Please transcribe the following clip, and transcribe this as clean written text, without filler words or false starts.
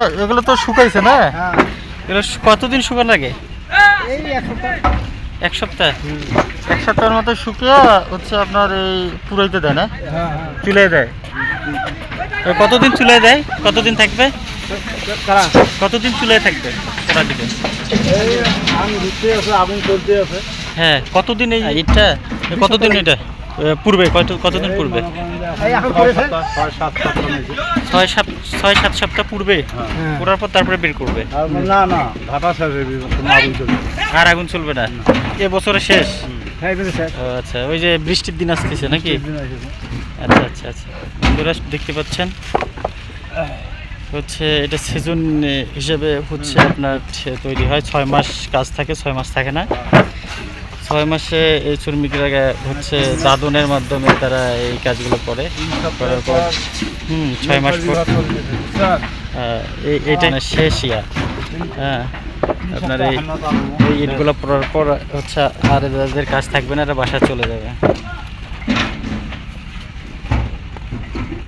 এগুলো তো শুকাইছে না? হ্যাঁ এগুলো কতদিন শুকানো লাগে? এই এক সপ্তাহ। এক সপ্তাহ। এক সপ্তাহের মতো শুকিয়ে হচ্ছে আপনার এই পুরাইতে দেয় না? হ্যাঁ চুলায় দেয়। কতদিন চুলায় দেয়? কতদিন থাকবে? কারা কতদিন চুলায় থাকবে ওরা দিবে? এই আগুন ধরতে আছে, আগুন চলতে আছে। হ্যাঁ, কতদিন এই ইটটা? কতদিন এটা পূর্বে কতদিন পূর্বে? এই এখন করেছে 6-7 সপ্তাহ পূর্বে করার পর তারপরে বের করবে। না না ঘাটা শেষ হয়ে গেছে, কোনো আগুন চলবে আর আগুন চলবে না এ বছরে শেষ? হ্যাঁ এগুলো শেষ। ও আচ্ছা, ওই যে বৃষ্টির দিন আসতেছে নাকি? দিন আসবে। আচ্ছা আচ্ছা আচ্ছা, বন্ধুরা দেখতে পাচ্ছেন হচ্ছে এটা সিজন হিসেবে হচ্ছে আপনার তৈরি হয়। 6 মাস কাজ থাকে, 6 মাস থাকে না। 6 মাসে এই শ্রমিকরা হচ্ছে দাদনের মাধ্যমে তারা এই কাজগুলো করে। করার পর 6 মাস পর এইটা শেষ ইয়া। হ্যাঁ, আপনার এই ইটগুলো পড়ার পর হচ্ছে আর এদের কাজ থাকবে না, এরা বাসা চলে যাবে।